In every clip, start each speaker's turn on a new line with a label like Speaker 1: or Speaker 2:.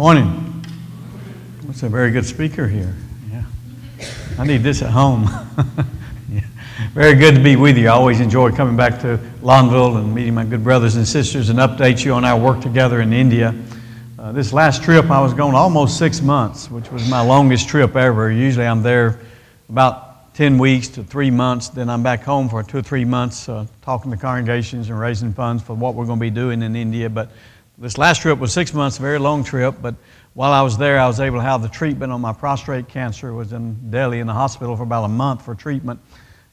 Speaker 1: Morning. What's a very good speaker here? Yeah. I need this at home. Yeah. Very good to be with you. I always enjoy coming back to Lawnville and meeting my good brothers and sisters and update you on our work together in India. This last trip I was gone almost 6 months, which was my longest trip ever. Usually I'm there about 10 weeks to 3 months. Then I'm back home for 2 or 3 months talking to congregations and raising funds for what we're going to be doing in India. But this last trip was 6 months, a very long trip, but while I was there, I was able to have the treatment on my prostate cancer. I was in Delhi in the hospital for about a month for treatment.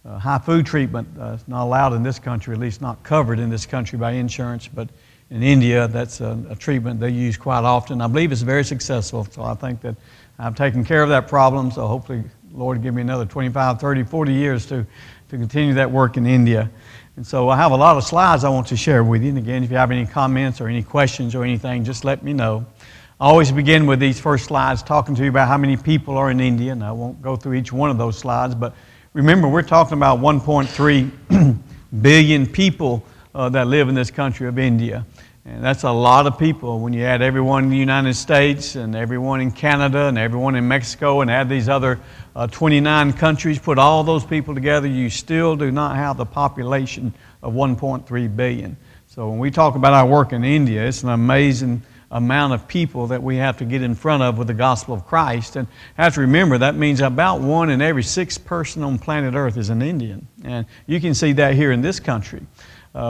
Speaker 1: High food treatment is not allowed in this country, at least not covered in this country by insurance, but in India, that's a treatment they use quite often. I believe it's very successful, so I think that I've taken care of that problem, so hopefully the Lord will give me another 25, 30, 40 years to continue that work in India. And so I have a lot of slides I want to share with you. And again, if you have any comments or any questions or anything, just let me know. I always begin with these first slides talking to you about how many people are in India. And I won't go through each one of those slides, but remember we're talking about 1.3 billion people that live in this country of India. And that's a lot of people when you add everyone in the United States and everyone in Canada and everyone in Mexico and add these other 29 countries, put all those people together, you still do not have the population of 1.3 billion. So when we talk about our work in India, it's an amazing amount of people that we have to get in front of with the gospel of Christ. And I have to remember that means about 1 in every 6 person on planet Earth is an Indian. And you can see that here in this country.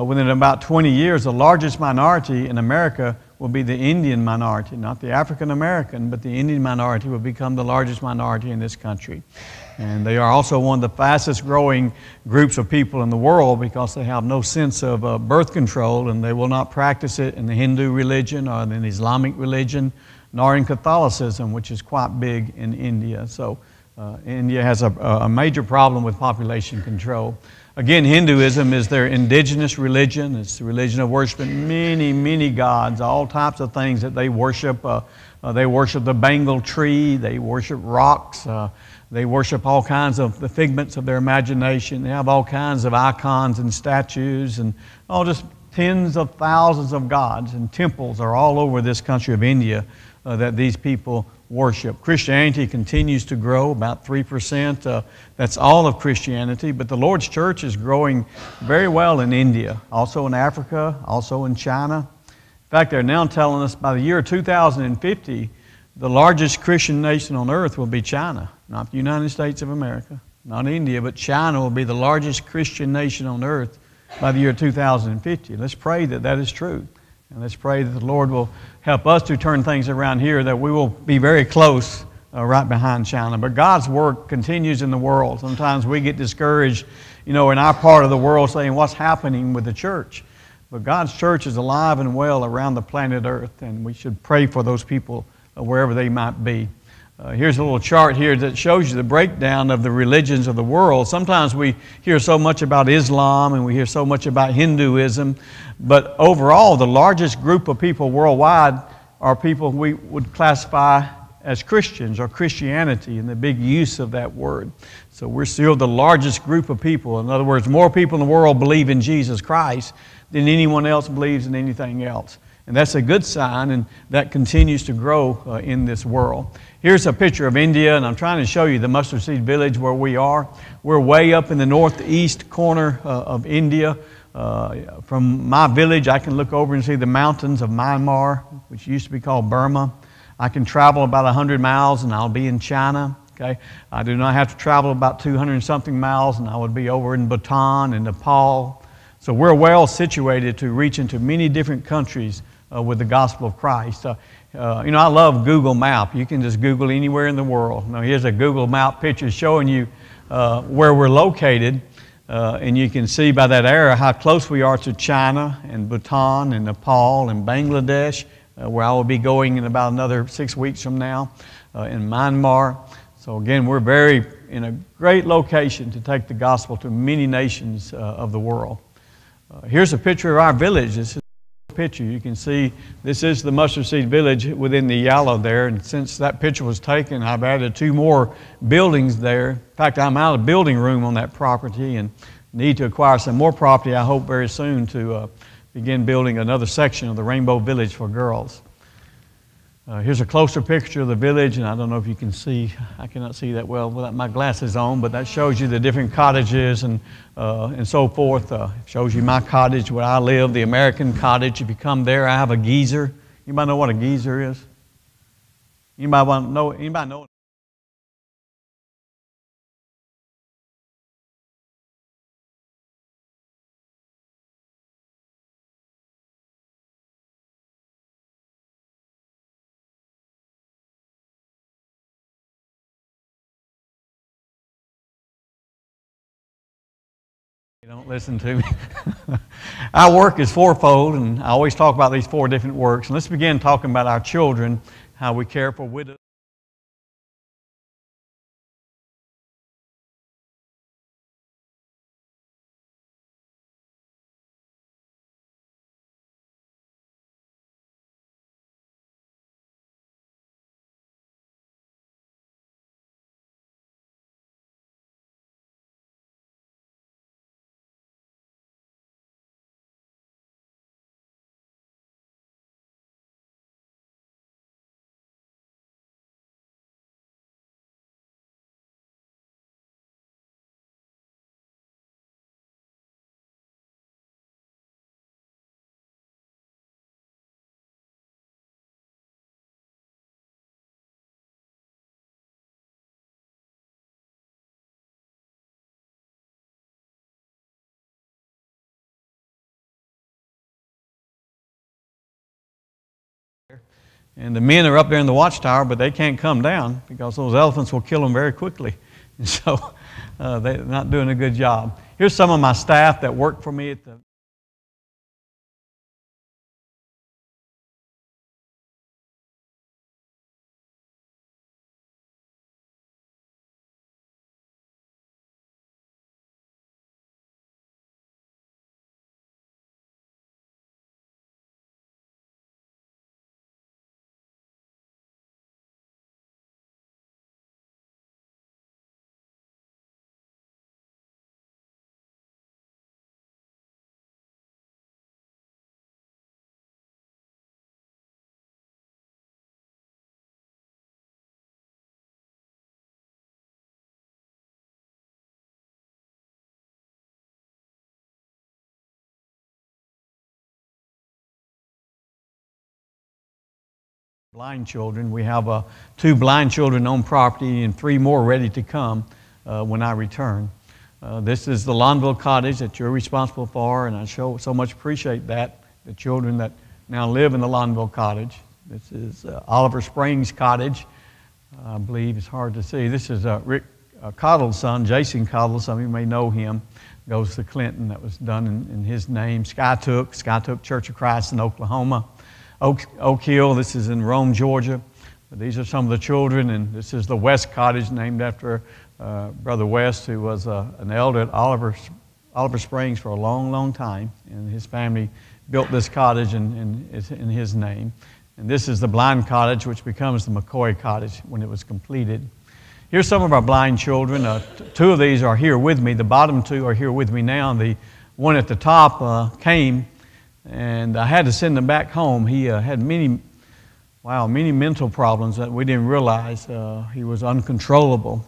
Speaker 1: Within about 20 years, the largest minority in America will be the Indian minority, not the African American, but the Indian minority will become the largest minority in this country. And they are also one of the fastest growing groups of people in the world because they have no sense of birth control, and they will not practice it in the Hindu religion or in the Islamic religion, nor in Catholicism, which is quite big in India. So India has a major problem with population control. Again, Hinduism is their indigenous religion. It's the religion of worshiping many, many gods, all types of things that they worship. They worship the Bengal tree. They worship rocks. They worship all kinds of the figments of their imagination. They have all kinds of icons and statues and just tens of thousands of gods, and temples are all over this country of India that these people worship. Christianity continues to grow, about 3%. That's all of Christianity, but the Lord's church is growing very well in India, also in Africa, also in China. In fact, they're now telling us by the year 2050, the largest Christian nation on earth will be China, not the United States of America, not India, but China will be the largest Christian nation on earth by the year 2050. Let's pray that that is true. And let's pray that the Lord will help us to turn things around here, that we will be very close right behind China. But God's work continues in the world. Sometimes we get discouraged, in our part of the world saying, what's happening with the church? But God's church is alive and well around the planet Earth, and we should pray for those people wherever they might be. Here's a little chart here that shows you the breakdown of the religions of the world. Sometimes we hear so much about Islam and we hear so much about Hinduism, but overall the largest group of people worldwide are people we would classify as Christians or Christianity in the big use of that word. So we're still the largest group of people. In other words, more people in the world believe in Jesus Christ than anyone else believes in anything else. And that's a good sign, and that continues to grow in this world. Here's a picture of India, and I'm trying to show you the mustard seed village where we are. We're way up in the northeast corner of India. From my village, I can look over and see the mountains of Myanmar, which used to be called Burma. I can travel about 100 miles, and I'll be in China. Okay? I do not have to travel about 200 and something miles, and I would be over in Bhutan and Nepal. So we're well situated to reach into many different countries with the gospel of Christ. I love Google Map. You can just Google anywhere in the world. Now, here's a Google Map picture showing you where we're located, and you can see by that arrow how close we are to China and Bhutan and Nepal and Bangladesh, where I will be going in about another 6 weeks from now, in Myanmar. So again, we're in a great location to take the gospel to many nations of the world. Here's a picture of our village. This is a picture. You can see this is the mustard seed village within the yellow there. And since that picture was taken, I've added 2 more buildings there. In fact, I'm out of building room on that property and need to acquire some more property, I hope, very soon to begin building another section of the Rainbow Village for girls. Here's a closer picture of the village, and I don't know if you can see, I cannot see that well without my glasses on, but that shows you the different cottages and so forth. Shows you my cottage where I live, the American cottage. If you come there, I have a geyser. Anybody know what a geyser is? Anybody want to know? Anybody know? You don't listen to me. Our work is fourfold, and I always talk about these four different works. And let's begin talking about our children, how we care for widows. And the men are up there in the watchtower, but they can't come down because those elephants will kill them very quickly. And so they're not doing a good job. Here's some of my staff that work for me at the blind children. We have 2 blind children on property and 3 more ready to come when I return. This is the Lawnville cottage that you're responsible for, and I so much appreciate that, the children that now live in the Lawnville cottage. This is Oliver Springs cottage. I believe it's hard to see. This is Rick Cottle's son, Jason Cottle. Some of you may know him. Goes to Clinton. That was done in his name. Skytook Church of Christ in Oklahoma. Oak Hill, this is in Rome, Georgia. These are some of the children, and this is the West Cottage, named after Brother West, who was an elder at Oliver Springs for a long, long time. And his family built this cottage in his name. And this is the blind cottage, which becomes the McCoy cottage when it was completed. Here's some of our blind children. 2 of these are here with me. The bottom 2 are here with me now. The one at the top came, and I had to send him back home. He had many mental problems that we didn't realize. He was uncontrollable,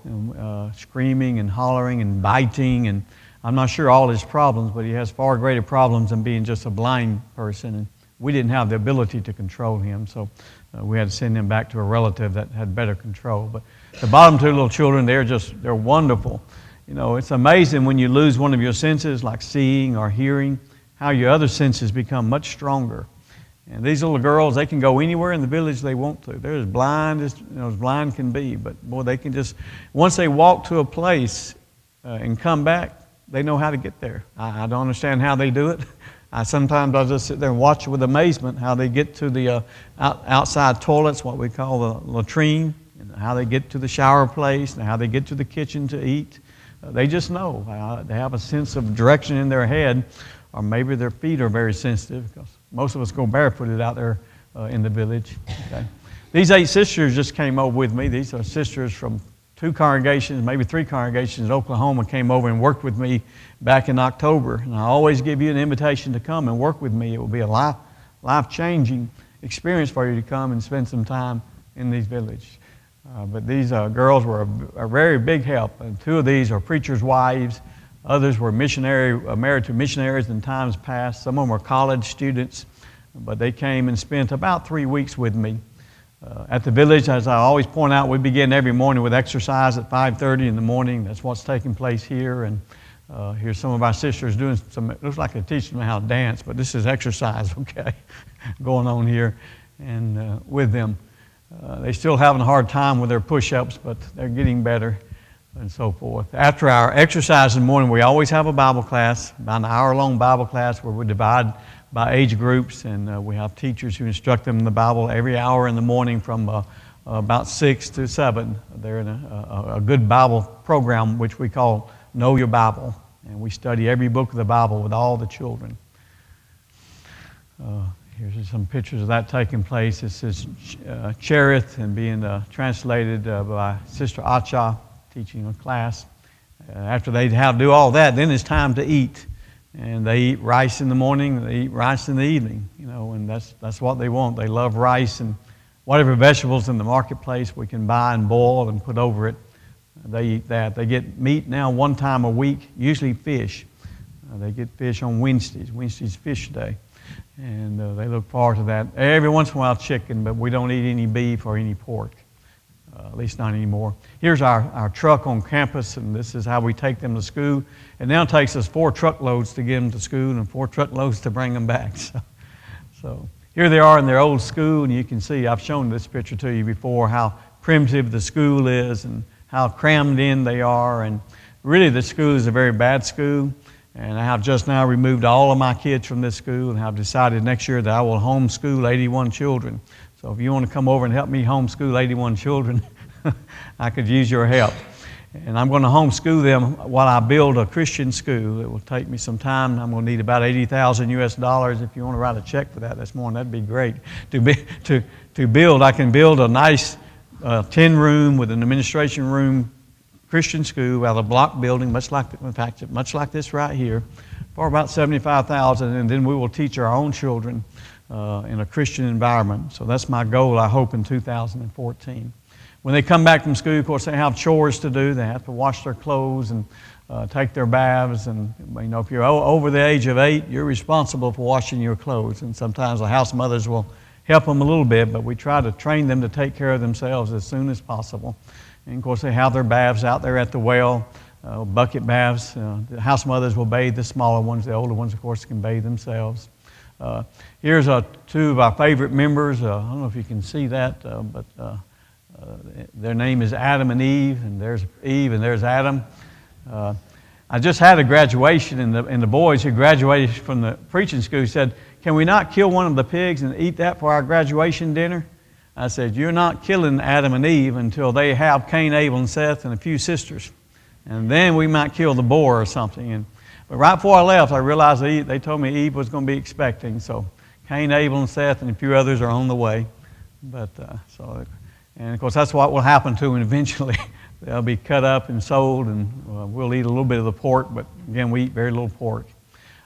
Speaker 1: screaming and hollering and biting, and I'm not sure all his problems, but he has far greater problems than being just a blind person. And we didn't have the ability to control him, so we had to send him back to a relative that had better control. But the bottom 2 little children, they're wonderful. You know, it's amazing when you lose one of your senses, like seeing or hearing, how your other senses become much stronger. And these little girls, they can go anywhere in the village they want to. They're as blind as blind can be, but boy, they can just, once they walk to a place and come back, they know how to get there. I don't understand how they do it. Sometimes I'll just sit there and watch with amazement how they get to the outside toilets, what we call the latrine, and how they get to the shower place, and how they get to the kitchen to eat. They just know. They have a sense of direction in their head, or maybe their feet are very sensitive, because most of us go barefooted out there in the village. Okay. These 8 sisters just came over with me. These are sisters from 2 congregations, maybe 3 congregations in Oklahoma, came over and worked with me back in October. And I always give you an invitation to come and work with me. It will be a life-changing experience for you to come and spend some time in these villages. But these girls were a very big help. And 2 of these are preachers' wives. Others were married to missionaries in times past. Some of them were college students, but they came and spent about 3 weeks with me. At the village, as I always point out, we begin every morning with exercise at 5:30 in the morning. That's what's taking place here. And here's some of our sisters doing some, it looks like they're teaching them how to dance, but this is exercise, okay, going on here and with them. They're still having a hard time with their push-ups, but they're getting better and so forth. After our exercise in the morning, we always have a Bible class, about an hour-long Bible class where we divide by age groups, and we have teachers who instruct them in the Bible every hour in the morning from about 6 to 7. They're in a good Bible program which we call Know Your Bible, and we study every book of the Bible with all the children. Here's some pictures of that taking place. This is Cherith and being translated by Sister Acha, teaching a class. After they do all that, then it's time to eat. And they eat rice in the morning, they eat rice in the evening, you know, and that's what they want. They love rice, and whatever vegetables in the marketplace we can buy and boil and put over it, they eat that. They get meat now 1 time a week, usually fish. They get fish on Wednesdays. Wednesday's fish day. And they look forward to that. Every once in a while chicken, but we don't eat any beef or any pork, at least not anymore. Here's our truck on campus, and this is how we take them to school. It now takes us 4 truckloads to get them to school and 4 truckloads to bring them back. So here they are in their old school, and you can see, I've shown this picture to you before, how primitive the school is and how crammed in they are. And really the school is a very bad school. And I have just now removed all of my kids from this school and have decided next year that I will homeschool 81 children. So if you want to come over and help me homeschool 81 children, I could use your help. And I'm going to homeschool them while I build a Christian school. It will take me some time. I'm going to need about $80,000 US. If you want to write a check for that this morning, that'd be great. To build, I can build a nice 10-room with an administration room Christian school out of a block building, much like this right here, for about $75,000, and then we will teach our own children in a Christian environment. So that's my goal, I hope, in 2014. When they come back from school, of course, they have chores to do. They have to wash their clothes and take their baths. And you know, if you're over the age of 8, you're responsible for washing your clothes. And sometimes the house mothers will help them a little bit, but we try to train them to take care of themselves as soon as possible. And of course, they have their baths out there at the well, bucket baths. The house mothers will bathe the smaller ones. The older ones, of course, can bathe themselves. Here's 2 of our favorite members. I don't know if you can see that, but their name is Adam and Eve, and there's Eve and there's Adam. I just had a graduation, and the boys who graduated from the preaching school said, "Can we not kill one of the pigs and eat that for our graduation dinner?" I said, "You're not killing Adam and Eve until they have Cain, Abel, and Seth, and a few sisters. And then we might kill the boar or something." But right before I left, I realized they told me Eve was going to be expecting. So Cain, Abel, and Seth, and a few others are on the way. And of course, that's what will happen to them eventually. They'll be cut up and sold, and we'll eat a little bit of the pork, but again, we eat very little pork.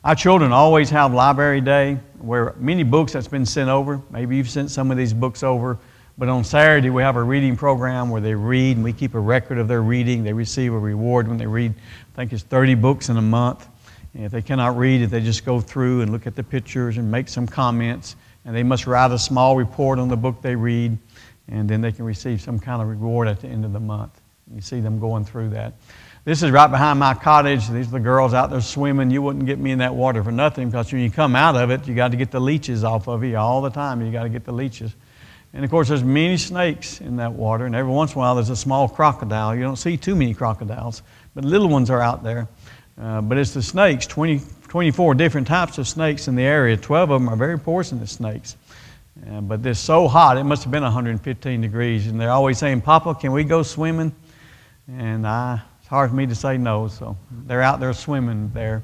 Speaker 1: Our children always have library day, where many books that's been sent over. Maybe you've sent some of these books over, but on Saturday we have a reading program where they read, and we keep a record of their reading. They receive a reward when they read. I think it's 30 books in a month. And if they cannot read it, they just go through and look at the pictures and make some comments, and they must write a small report on the book they read, and then they can receive some kind of reward at the end of the month. You see them going through that. This is right behind my cottage. These are the girls out there swimming. You wouldn't get me in that water for nothing, because when you come out of it, you got to get the leeches off of you all the time. You got to get the leeches. And of course, there's many snakes in that water, and every once in a while there's a small crocodile. You don't see too many crocodiles, but little ones are out there. But it's the snakes, 24 different types of snakes in the area. 12 of them are very poisonous snakes. But they're so hot, it must have been 115 degrees. And they're always saying, "Papa, can we go swimming?" And it's hard for me to say no, so they're out there swimming there.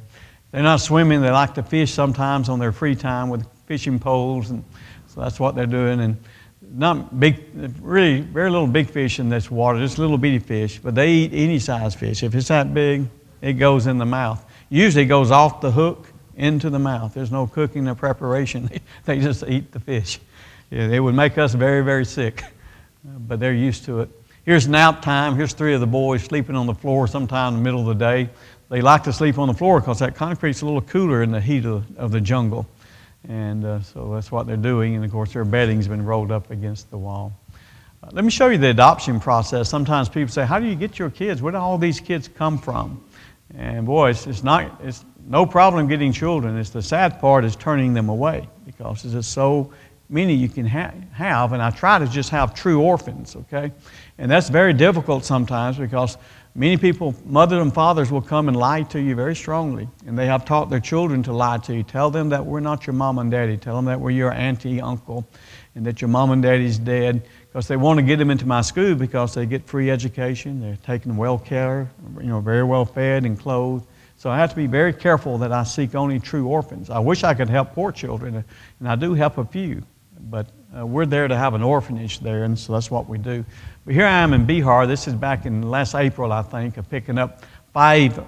Speaker 1: They're not swimming, they like to fish sometimes on their free time with fishing poles, and so that's what they're doing. And not big, really very little big fish in this water, just little bitty fish, but they eat any size fish. If it's that big, it goes in the mouth. Usually it goes off the hook into the mouth. There's no cooking or preparation. They just eat the fish. Yeah, it would make us very, very sick, but they're used to it. Here's nap time. Here's 3 of the boys sleeping on the floor sometime in the middle of the day. They like to sleep on the floor because that concrete's a little cooler in the heat of the jungle. And so that's what they're doing. And, of course, their bedding's been rolled up against the wall. Let me show you the adoption process. Sometimes people say, how do you get your kids? Where do all these kids come from? And, boy, it's no problem getting children. It's the sad part is turning them away because there's just so many you can have. And I try to just have true orphans, okay? And that's very difficult sometimes because many people, mothers and fathers, will come and lie to you very strongly. And they have taught their children to lie to you. Tell them that we're not your mom and daddy. Tell them that we're your auntie, uncle, and that your mom and daddy's dead. Because they want to get them into my school because they get free education. They're taken well care, very well fed and clothed. So I have to be very careful that I seek only true orphans. I wish I could help poor children, and I do help a few. But we're there to have an orphanage there, and so that's what we do. But here I am in Bihar. This is back in last April, I think, of picking up 5,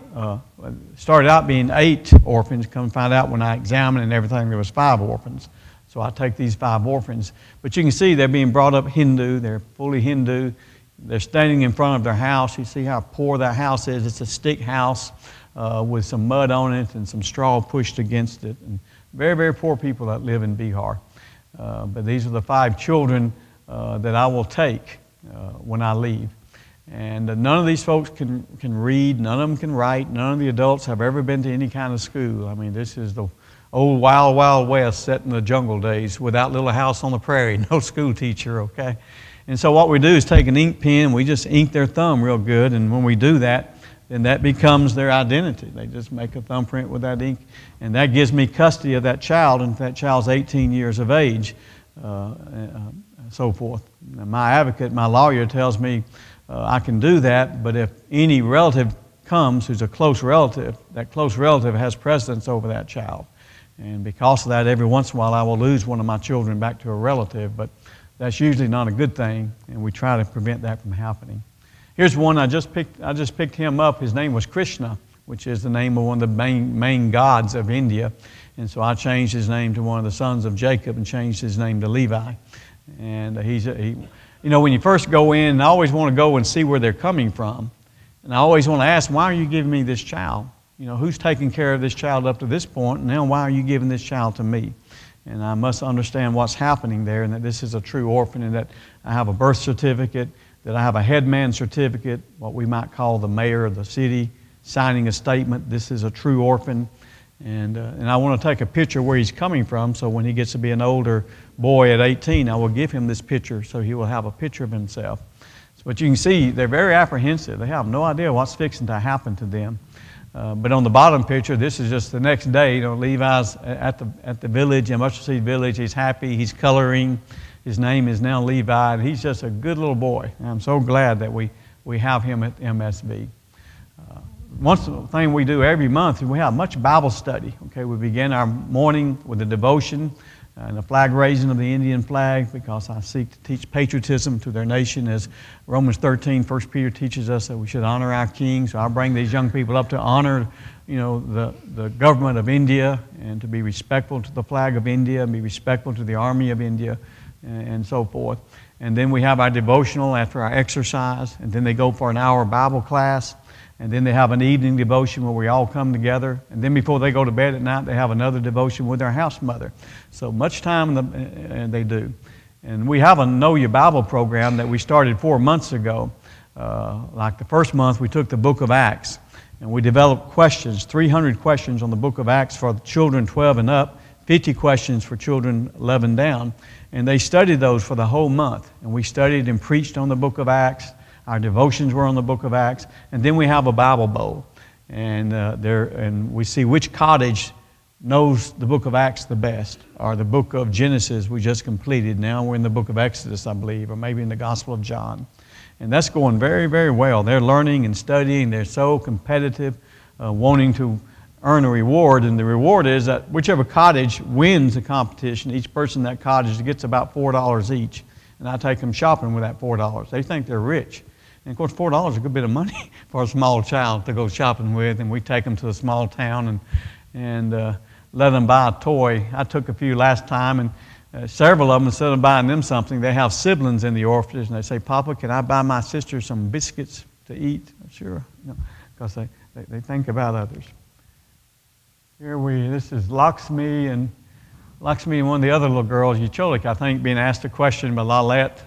Speaker 1: started out being 8 orphans. Come find out when I examined and everything, there was 5 orphans. So I take these 5 orphans. But you can see they're being brought up Hindu. They're fully Hindu. They're standing in front of their house. You see how poor that house is. It's a stick house with some mud on it and some straw pushed against it. And very, very poor people that live in Bihar. But these are the 5 children that I will take when I leave. And none of these folks can read. None of them can write. None of the adults have ever been to any kind of school. I mean, this is the old wild, wild west set in the jungle days without little house on the prairie, no school teacher, okay? And so what we do is take an ink pen, we just ink their thumb real good, and when we do that, then that becomes their identity. They just make a thumbprint with that ink, and that gives me custody of that child, and if that child's 18 years of age, so forth. Now, my advocate, my lawyer tells me I can do that, but if any relative comes who's a close relative, that close relative has precedence over that child. And because of that, every once in a while I will lose one of my children back to a relative, but that's usually not a good thing, and we try to prevent that from happening. Here's one I just picked him up. His name was Krishna, which is the name of one of the main gods of India. And so I changed his name to one of the sons of Jacob and changed his name to Levi. And when you first go in, I always want to go and see where they're coming from. And I always want to ask, why are you giving me this child? Who's taking care of this child up to this point, and now why are you giving this child to me? And I must understand what's happening there, and that this is a true orphan, and that I have a birth certificate, that I have a headman certificate, what we might call the mayor of the city, signing a statement, this is a true orphan. And I want to take a picture where he's coming from, so when he gets to be an older boy at 18, I will give him this picture so he will have a picture of himself. But you can see they're very apprehensive. They have no idea what's fixing to happen to them. But on the bottom picture, this is just the next day. Levi's at the village, in Mustard Seed Village. He's happy. He's coloring. His name is now Levi. He's just a good little boy. And I'm so glad that we have him at MSV. One thing we do every month is we have much Bible study. Okay, we begin our morning with a devotion and the flag raising of the Indian flag, because I seek to teach patriotism to their nation, as Romans 13, 1 Peter teaches us that we should honor our king. So I bring these young people up to honor, the government of India, and to be respectful to the flag of India, and be respectful to the army of India, and so forth. And then we have our devotional after our exercise, and then they go for an hour Bible class. And then they have an evening devotion where we all come together. And then before they go to bed at night, they have another devotion with their house mother. So much time they do. And we have a Know Your Bible program that we started 4 months ago. Like the first month, we took the book of Acts. And we developed questions, 300 questions on the book of Acts for children 12 and up, 50 questions for children 11 down. And they studied those for the whole month. And we studied and preached on the book of Acts. Our devotions were on the book of Acts. And then we have a Bible bowl. And we see which cottage knows the book of Acts the best, or the book of Genesis we just completed. Now we're in the book of Exodus, I believe, or maybe in the Gospel of John. And that's going very, very well. They're learning and studying. They're so competitive, wanting to earn a reward. And the reward is that whichever cottage wins the competition, each person in that cottage gets about $4 each. And I take them shopping with that $4. They think they're rich. And of course, $4 is a good bit of money for a small child to go shopping with. And we take them to a small town and let them buy a toy. I took a few last time, and several of them, instead of buying them something, they have siblings in the orphanage, and they say, Papa, can I buy my sister some biscuits to eat? Sure, because they think about others. This is Lakshmi and one of the other little girls, Yucholik, I think, being asked a question by Lalette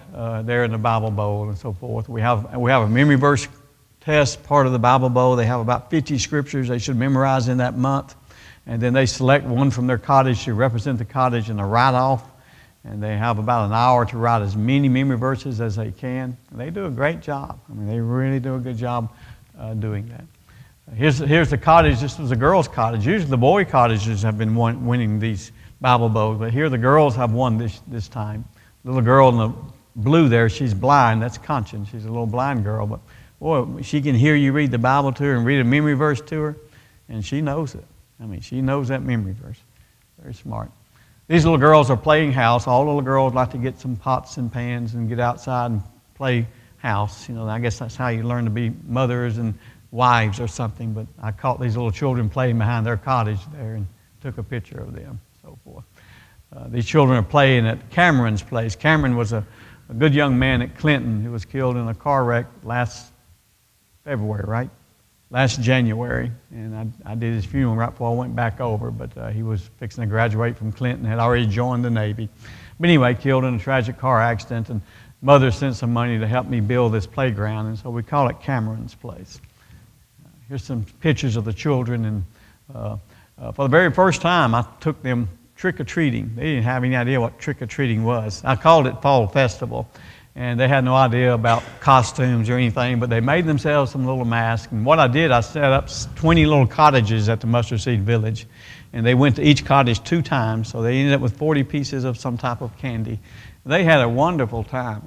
Speaker 1: there in the Bible Bowl and so forth. We have a memory verse test, part of the Bible Bowl. They have about 50 scriptures they should memorize in that month. And then they select one from their cottage to represent the cottage in a write-off. And they have about an hour to write as many memory verses as they can. And they do a great job. I mean, they really do a good job doing that. Here's the cottage. This was a girls' cottage. Usually the boy cottages have been winning these Bible Bowls, but here the girls have won this time. Little girl in the blue there, she's blind. That's Conscience. She's a little blind girl, but boy, she can hear you read the Bible to her and read a memory verse to her, and she knows it. I mean, she knows that memory verse. Very smart. These little girls are playing house. All little girls like to get some pots and pans and get outside and play house. I guess that's how you learn to be mothers and wives or something, but I caught these little children playing behind their cottage there and took a picture of them, so forth. These children are playing at Cameron's place. Cameron was a good young man at Clinton who was killed in a car wreck last February, right? Last January, and I did his funeral right before I went back over, but he was fixing to graduate from Clinton, had already joined the Navy. But anyway, killed in a tragic car accident, and mother sent some money to help me build this playground, and so we call it Cameron's Place. Here's some pictures of the children, and for the very first time, I took them trick-or-treating. They didn't have any idea what trick-or-treating was. I called it Fall Festival, and they had no idea about costumes or anything, but they made themselves some little masks. And what I did, I set up 20 little cottages at the Mustard Seed Village, and they went to each cottage 2 times, so they ended up with 40 pieces of some type of candy. They had a wonderful time.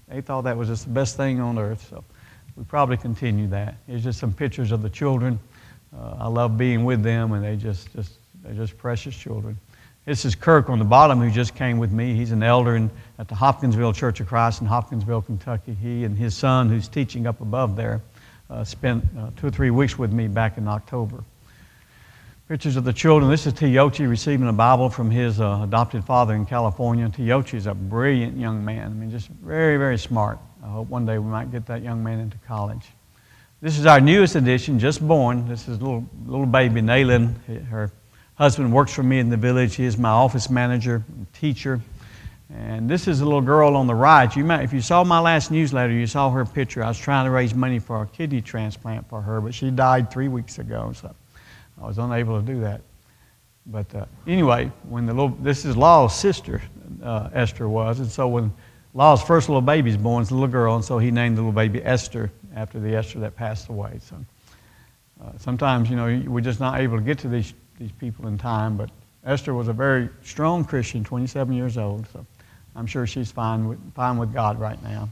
Speaker 1: They thought that was just the best thing on earth, so we probably continue that. Here's just some pictures of the children. I love being with them, and they're just precious children. This is Kirk on the bottom, who just came with me. He's an elder at the Hopkinsville Church of Christ in Hopkinsville, Kentucky. He and his son, who's teaching up above there, spent 2 or 3 weeks with me back in October. Pictures of the children. This is Teochi receiving a Bible from his adopted father in California. Teochi is a brilliant young man. I mean, just very, very smart. I hope one day we might get that young man into college. This is our newest addition, just born. This is little baby, Naylin. Her husband works for me in the village. He is my office manager, teacher. And this is a little girl on the right. If you saw my last newsletter, you saw her picture. I was trying to raise money for a kidney transplant for her, but she died 3 weeks ago, so I was unable to do that. But anyway, this is Law's sister, Esther was, and so when Law's first little baby's born, it's a little girl, and so he named the little baby Esther after the Esther that passed away. So sometimes, we're just not able to get to these people in time, but Esther was a very strong Christian, 27 years old, so I'm sure she's fine with God right now.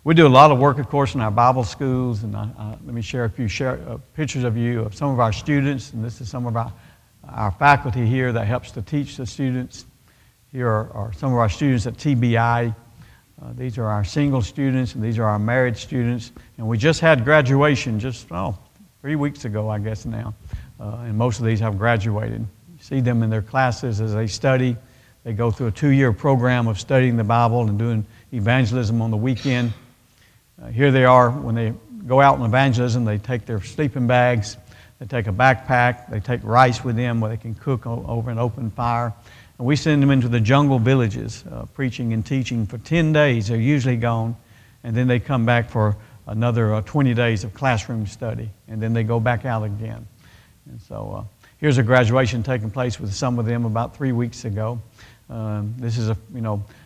Speaker 1: We do a lot of work, of course, in our Bible schools, and let me share a few pictures of you of some of our students, and this is some of our faculty here that helps to teach the students. Here are some of our students at TBI. These are our single students, and these are our married students, and we just had graduation 3 weeks ago, I guess now, and most of these have graduated. You see them in their classes as they study. They go through a 2-year program of studying the Bible and doing evangelism on the weekend. Here they are when they go out in evangelism. They take their sleeping bags, they take a backpack, they take rice with them where they can cook over an open fire. And we send them into the jungle villages, preaching and teaching for 10 days. They're usually gone, and then they come back for another 20 days of classroom study, and then they go back out again. And so here's a graduation taking place with some of them about 3 weeks ago. This is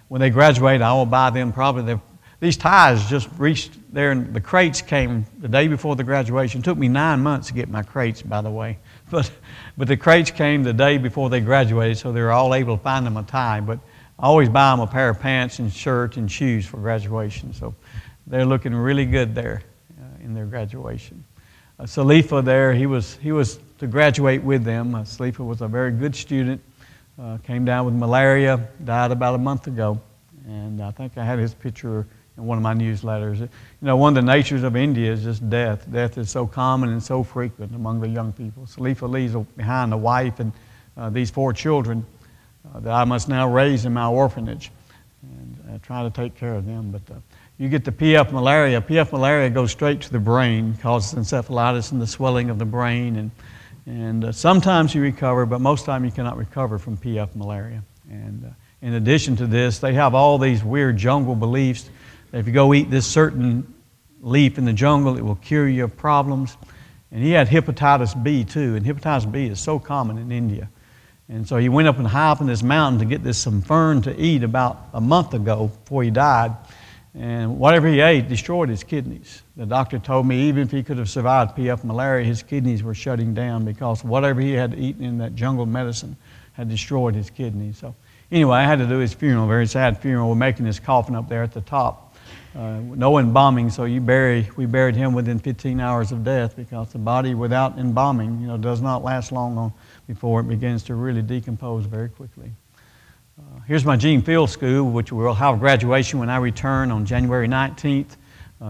Speaker 1: when they graduate, I will buy them probably these ties just reached there, and the crates came the day before the graduation. It took me 9 months to get my crates, by the way. But the crates came the day before they graduated, so they were all able to find them a tie. But I always buy them a pair of pants and shirt and shoes for graduation. So they're looking really good there in their graduation. Salifa there, he was to graduate with them. Salifa was a very good student. Came down with malaria, died about a month ago. And I think I had his picture in one of my newsletters. One of the natures of India is just death. Death is so common and so frequent among the young people. Salifa leaves behind a wife and these 4 children. that I must now raise in my orphanage and try to take care of them. But you get the PF malaria. PF malaria goes straight to the brain, causes encephalitis and the swelling of the brain, and sometimes you recover, but most of the time you cannot recover from PF malaria. And in addition to this, they have all these weird jungle beliefs that if you go eat this certain leaf in the jungle, it will cure your problems. And he had hepatitis B too, and hepatitis B is so common in India. And so he went up and high up in this mountain to get some fern to eat about a month ago before he died. And whatever he ate destroyed his kidneys. The doctor told me even if he could have survived PF malaria, his kidneys were shutting down because whatever he had eaten in that jungle medicine had destroyed his kidneys. So anyway, I had to do his funeral, a very sad funeral. We're making his coffin up there at the top. No embalming, so we buried him within 15 hours of death because the body without embalming, does not last long before it begins to really decompose very quickly. Here's my Gene Field School, which will have graduation when I return on January 19th.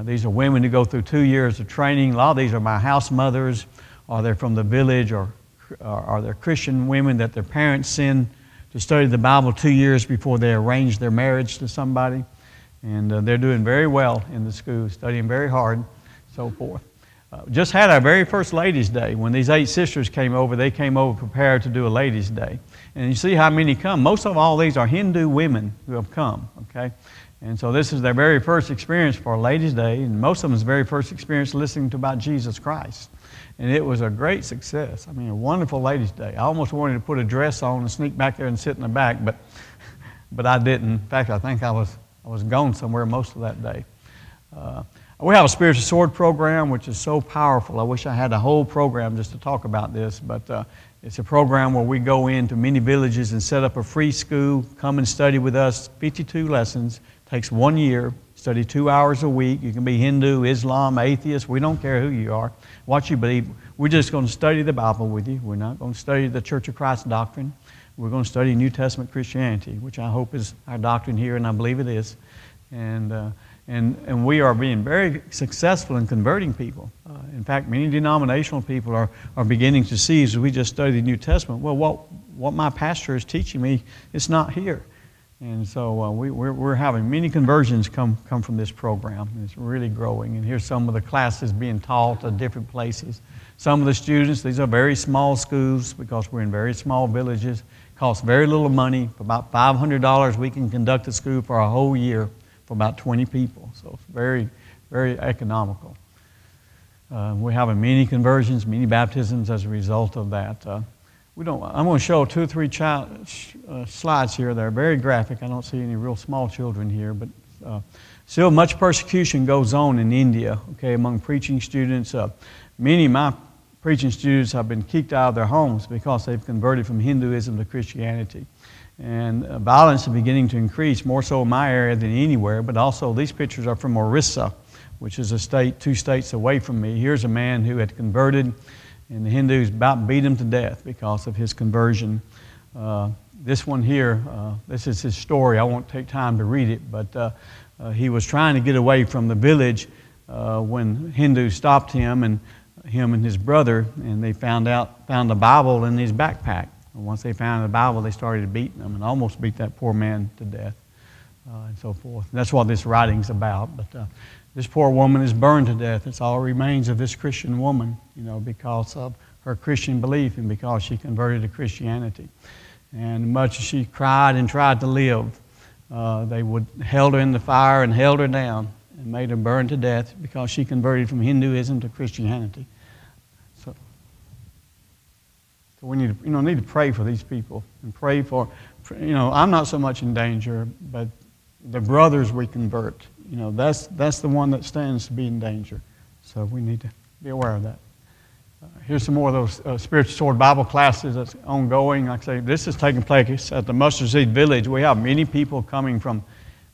Speaker 1: These are women who go through 2 years of training. A lot of these are my house mothers, or they're from the village, or they're Christian women that their parents send to study the Bible 2 years before they arrange their marriage to somebody. And they're doing very well in the school, studying very hard, so forth. Just had our very first Ladies' Day. When these 8 sisters came over, they came over prepared to do a Ladies' Day. And you see how many come. Most of all these are Hindu women who have come, okay? And so this is their very first experience for Ladies' Day, and most of them's very first experience listening about Jesus Christ. And it was a great success. I mean, a wonderful Ladies' Day. I almost wanted to put a dress on and sneak back there and sit in the back, but I didn't. In fact, I think I was gone somewhere most of that day. We have a spiritual sword program, which is so powerful. I wish I had a whole program just to talk about this, but it's a program where we go into many villages and set up a free school. Come and study with us, 52 lessons. Takes 1 year, study 2 hours a week. You can be Hindu, Islam, atheist. We don't care who you are, what you believe. We're just going to study the Bible with you. We're not going to study the Church of Christ doctrine. We're going to study New Testament Christianity, which I hope is our doctrine here, and I believe it is. And we are being very successful in converting people. In fact, many denominational people are beginning to see as we just study the New Testament, well, what my pastor is teaching me, it's not here. And so we're having many conversions come from this program. It's really growing. And here's some of the classes being taught at different places. Some of the students, these are very small schools because we're in very small villages. Costs very little money. For about $500, we can conduct a school for a whole year for about 20 people. So it's very, very economical. We're having many conversions, many baptisms as a result of that. I'm going to show 2 or 3 slides here that are very graphic. I don't see any real small children here, but still much persecution goes on in India, okay, among preaching students. Many of my preaching students have been kicked out of their homes because they've converted from Hinduism to Christianity. And violence is beginning to increase, more so in my area than anywhere, but also these pictures are from Orissa, which is a state 2 states away from me. Here's a man who had converted, and the Hindus about beat him to death because of his conversion. This one here, this is his story. I won't take time to read it, but he was trying to get away from the village when Hindus stopped him and his brother, and they found a Bible in his backpack. And once they found the Bible, they started beating him and almost beat that poor man to death, and so forth. And that's what this writing's about. But this poor woman is burned to death. It's all remains of this Christian woman, because of her Christian belief and because she converted to Christianity. And much as she cried and tried to live, they held her in the fire and held her down and made her burn to death because she converted from Hinduism to Christianity. So we need to pray for these people and pray for, I'm not so much in danger, but the brothers we convert, that's the one that stands to be in danger. So we need to be aware of that. Here's some more of those spiritual sword Bible classes that's ongoing. Like I say, this is taking place at the Mustard Seed Village. We have many people coming from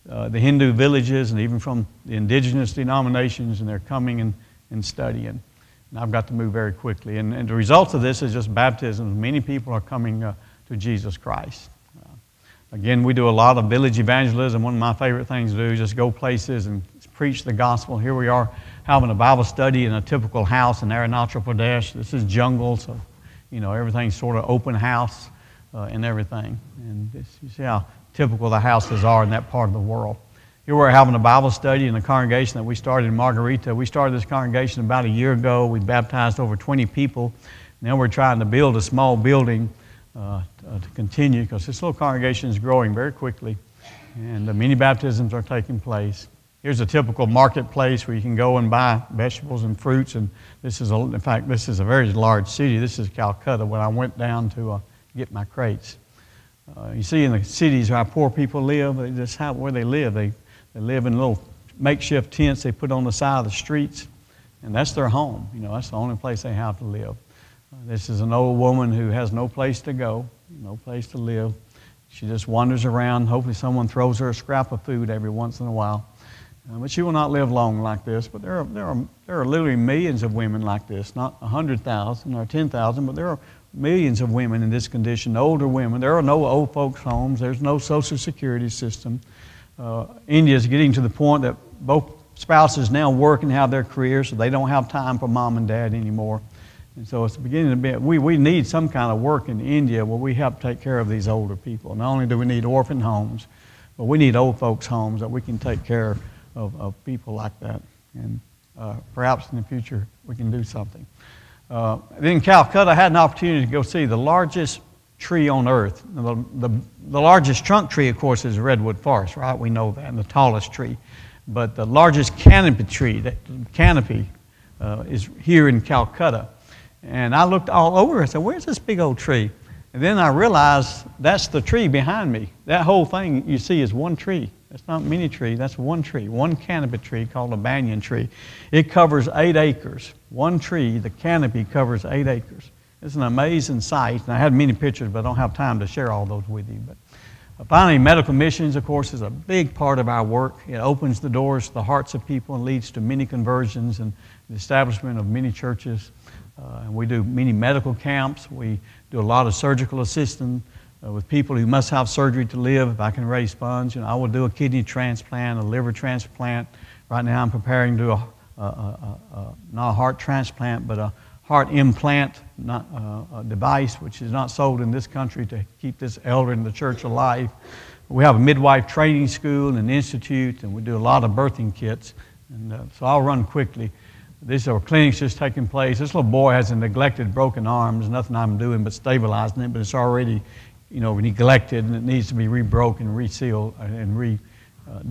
Speaker 1: the Hindu villages and even from the indigenous denominations, and they're coming and studying. And I've got to move very quickly. And the result of this is just baptism. Many people are coming to Jesus Christ. Again, we do a lot of village evangelism. One of my favorite things to do is just go places and preach the gospel. Here we are having a Bible study in a typical house in Arunachal Pradesh. This is jungle, so everything's sort of open house. and everything. And you see how typical the houses are in that part of the world. Here we're having a Bible study in the congregation that we started in Margarita. We started this congregation about a year ago. We baptized over 20 people. Now we're trying to build a small building to continue, because this little congregation is growing very quickly, and many baptisms are taking place. Here's a typical marketplace where you can go and buy vegetables and fruits, and in fact, this is a very large city. This is Calcutta, when I went down to get my crates. You see in the cities how poor people live, where they live. They live in little makeshift tents they put on the side of the streets, and that's their home. That's the only place they have to live. This is an old woman who has no place to go, no place to live. She just wanders around. Hopefully someone throws her a scrap of food every once in a while. But she will not live long like this. But there are literally millions of women like this, not 100,000 or 10,000, but there are millions of women in this condition, older women. There are no old folks' homes. There's no social security system. India is getting to the point that both spouses now work and have their careers, so they don't have time for mom and dad anymore. And so it's beginning to be, we need some kind of work in India where we help take care of these older people. Not only do we need orphan homes, but we need old folks' homes that we can take care of people like that. And perhaps in the future we can do something. Then in Calcutta, I had an opportunity to go see the largest tree on earth. The largest trunk tree, of course, is redwood forest, right? We know that, and the tallest tree. But the largest canopy tree, is here in Calcutta. And I looked all over. I said, where's this big old tree? And then I realized that's the tree behind me. That whole thing you see is one tree. That's not a mini tree. That's one tree, one canopy tree called a banyan tree. It covers 8 acres. One tree, the canopy covers 8 acres. It's an amazing sight. And I had many pictures, but I don't have time to share all those with you. But finally, medical missions, of course, is a big part of our work. It opens the doors to the hearts of people and leads to many conversions and the establishment of many churches. And we do many medical camps. We do a lot of surgical assistance with people who must have surgery to live. If I can raise funds, I will do a kidney transplant, a liver transplant. Right now I'm preparing to do not a heart transplant, but a heart implant a device which is not sold in this country to keep this elder in the church alive. We have a midwife training school and an institute, and we do a lot of birthing kits. And so I'll run quickly. These are clinics just taking place. This little boy has a neglected broken arm. There's nothing I'm doing but stabilizing it, but it's already, neglected, and it needs to be rebroken, resealed, and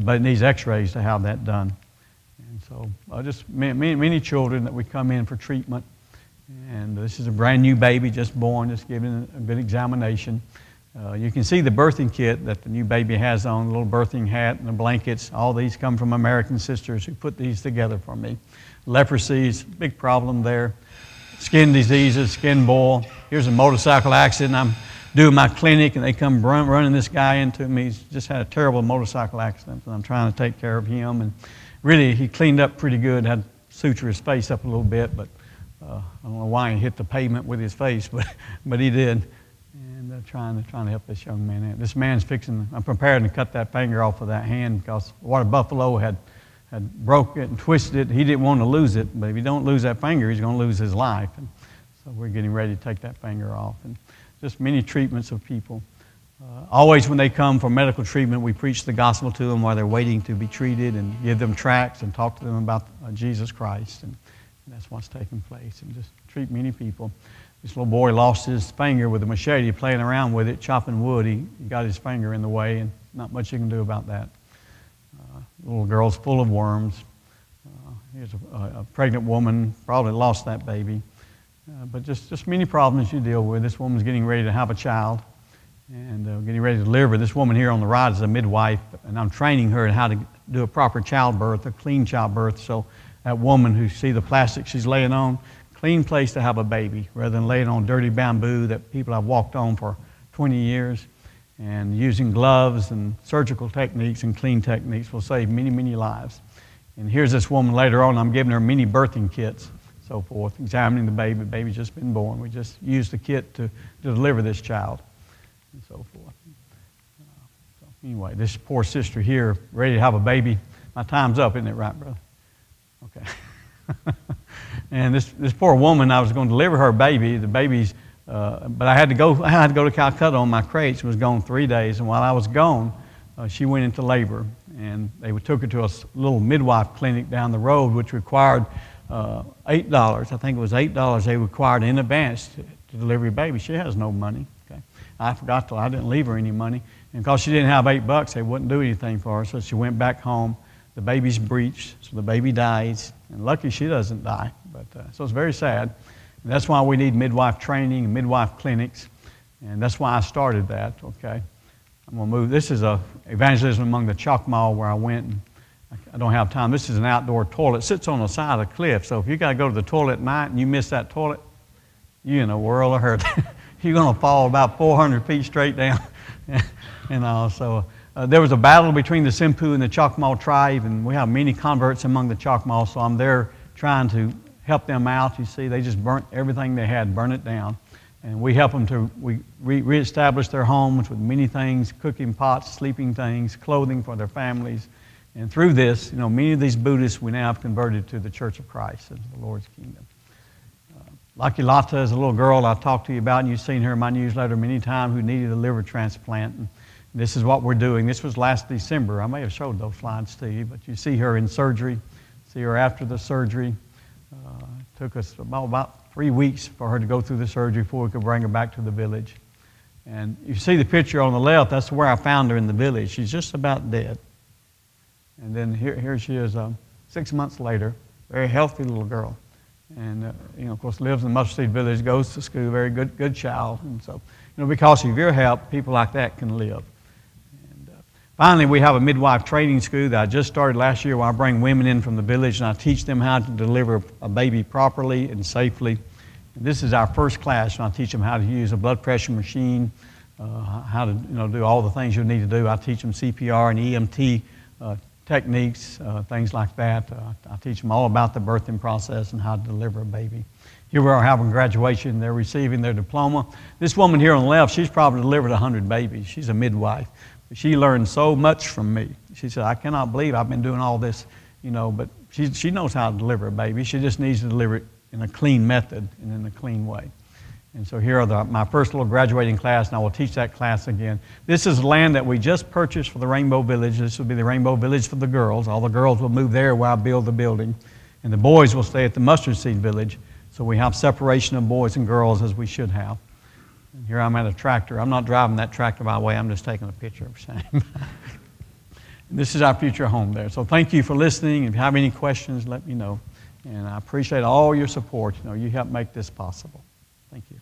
Speaker 1: but it needs x-rays to have that done. And so just many children that we come in for treatment. And this is a brand new baby just born, just giving a good examination. You can see the birthing kit that the new baby has on, the little birthing hat and the blankets. All these come from American sisters who put these together for me. Leprosy is a big problem there. Skin diseases, skin boil. Here's a motorcycle accident. I'm doing my clinic and they come running this guy into me. He's just had a terrible motorcycle accident and I'm trying to take care of him. And really, he cleaned up pretty good, had to suture his face up a little bit, but I don't know why he hit the pavement with his face, but he did. And trying to help this young man out. This man's I'm preparing to cut that finger off of that hand because Water Buffalo had broke it and twisted it. He didn't want to lose it, but if he don't lose that finger, he's going to lose his life. And so we're getting ready to take that finger off. And just many treatments of people. Always when they come for medical treatment, we preach the gospel to them while they're waiting to be treated and give them tracts and talk to them about Jesus Christ. And that's what's taking place. And just treat many people. This little boy lost his finger with a machete playing around with it, chopping wood. He got his finger in the way, and not much you can do about that. Little girl's full of worms. Here's a pregnant woman, probably lost that baby. But just many problems you deal with. This woman's getting ready to have a child and getting ready to deliver. This woman here on the right is a midwife, and I'm training her in how to do a proper childbirth, a clean childbirth. So that woman who see the plastic she's laying on, clean place to have a baby rather than laying on dirty bamboo that people have walked on for 20 years. And using gloves and surgical techniques and clean techniques will save many, many lives. And here's this woman later on. I'm giving her mini birthing kits, so forth, examining the baby. The baby's just been born. We just used the kit to deliver this child, and so forth. So anyway, this poor sister here, ready to have a baby. My time's up, isn't it right, brother? Okay. And this poor woman, I was going to deliver her baby. The baby's But I had to go to Calcutta on my crate. She was gone 3 days, and while I was gone, she went into labor, and they took her to a little midwife clinic down the road, which required $8. I think it was $8 they required in advance to deliver a baby. She has no money. Okay, I forgot till I didn't leave her any money, and because she didn't have $8, they wouldn't do anything for her. So she went back home. The baby's breached, so the baby dies, and lucky she doesn't die. But so it's very sad. And that's why we need midwife training and midwife clinics, and that's why I started that. Okay, I'm going to move. This is a evangelism among the Choctaw where I went. And I don't have time. This is an outdoor toilet. It sits on the side of the cliff, so if you got to go to the toilet at night and you miss that toilet, you're in a world of hurt. You're going to fall about 400 feet straight down. So there was a battle between the Simpu and the Choctaw tribe, and we have many converts among the Choctaw, so I'm there trying to help them out. You see, they just burnt everything they had, burn it down. And we help them to reestablish their homes with many things, cooking pots, sleeping things, clothing for their families. And through this, many of these Buddhists we now have converted to the Church of Christ, into the Lord's kingdom. Lucky Lata is a little girl I talked to you about, and you've seen her in my newsletter many times, who needed a liver transplant. And this is what we're doing. This was last December. I may have showed those slides to you, but you see her in surgery, see her after the surgery. It took us about 3 weeks for her to go through the surgery before we could bring her back to the village. And you see the picture on the left, that's where I found her in the village. She's just about dead. And then here she is 6 months later, very healthy little girl. And, of course, lives in the Mustard Seed Village, goes to school, very good child. And so, because of your help, people like that can live. And finally, we have a midwife training school that I just started last year where I bring women in from the village and I teach them how to deliver a baby properly and safely. And this is our first class, and I teach them how to use a blood pressure machine, how to do all the things you need to do. I teach them CPR and EMT techniques, things like that. I teach them all about the birthing process and how to deliver a baby. Here we are having graduation. They're receiving their diploma. This woman here on the left, she's probably delivered 100 babies. She's a midwife. She learned so much from me. She said, I cannot believe I've been doing all this, but she knows how to deliver a baby. She just needs to deliver it in a clean method and in a clean way. And so here are my first little graduating class, and I will teach that class again. This is land that we just purchased for the Rainbow Village. This will be the Rainbow Village for the girls. All the girls will move there while I build the building. And the boys will stay at the Mustard Seed Village. So we have separation of boys and girls as we should have. And here I'm at a tractor. I'm not driving that tractor, by the way. I'm just taking a picture of Sam. This is our future home there. So thank you for listening. If you have any questions, let me know. And I appreciate all your support. You help make this possible. Thank you.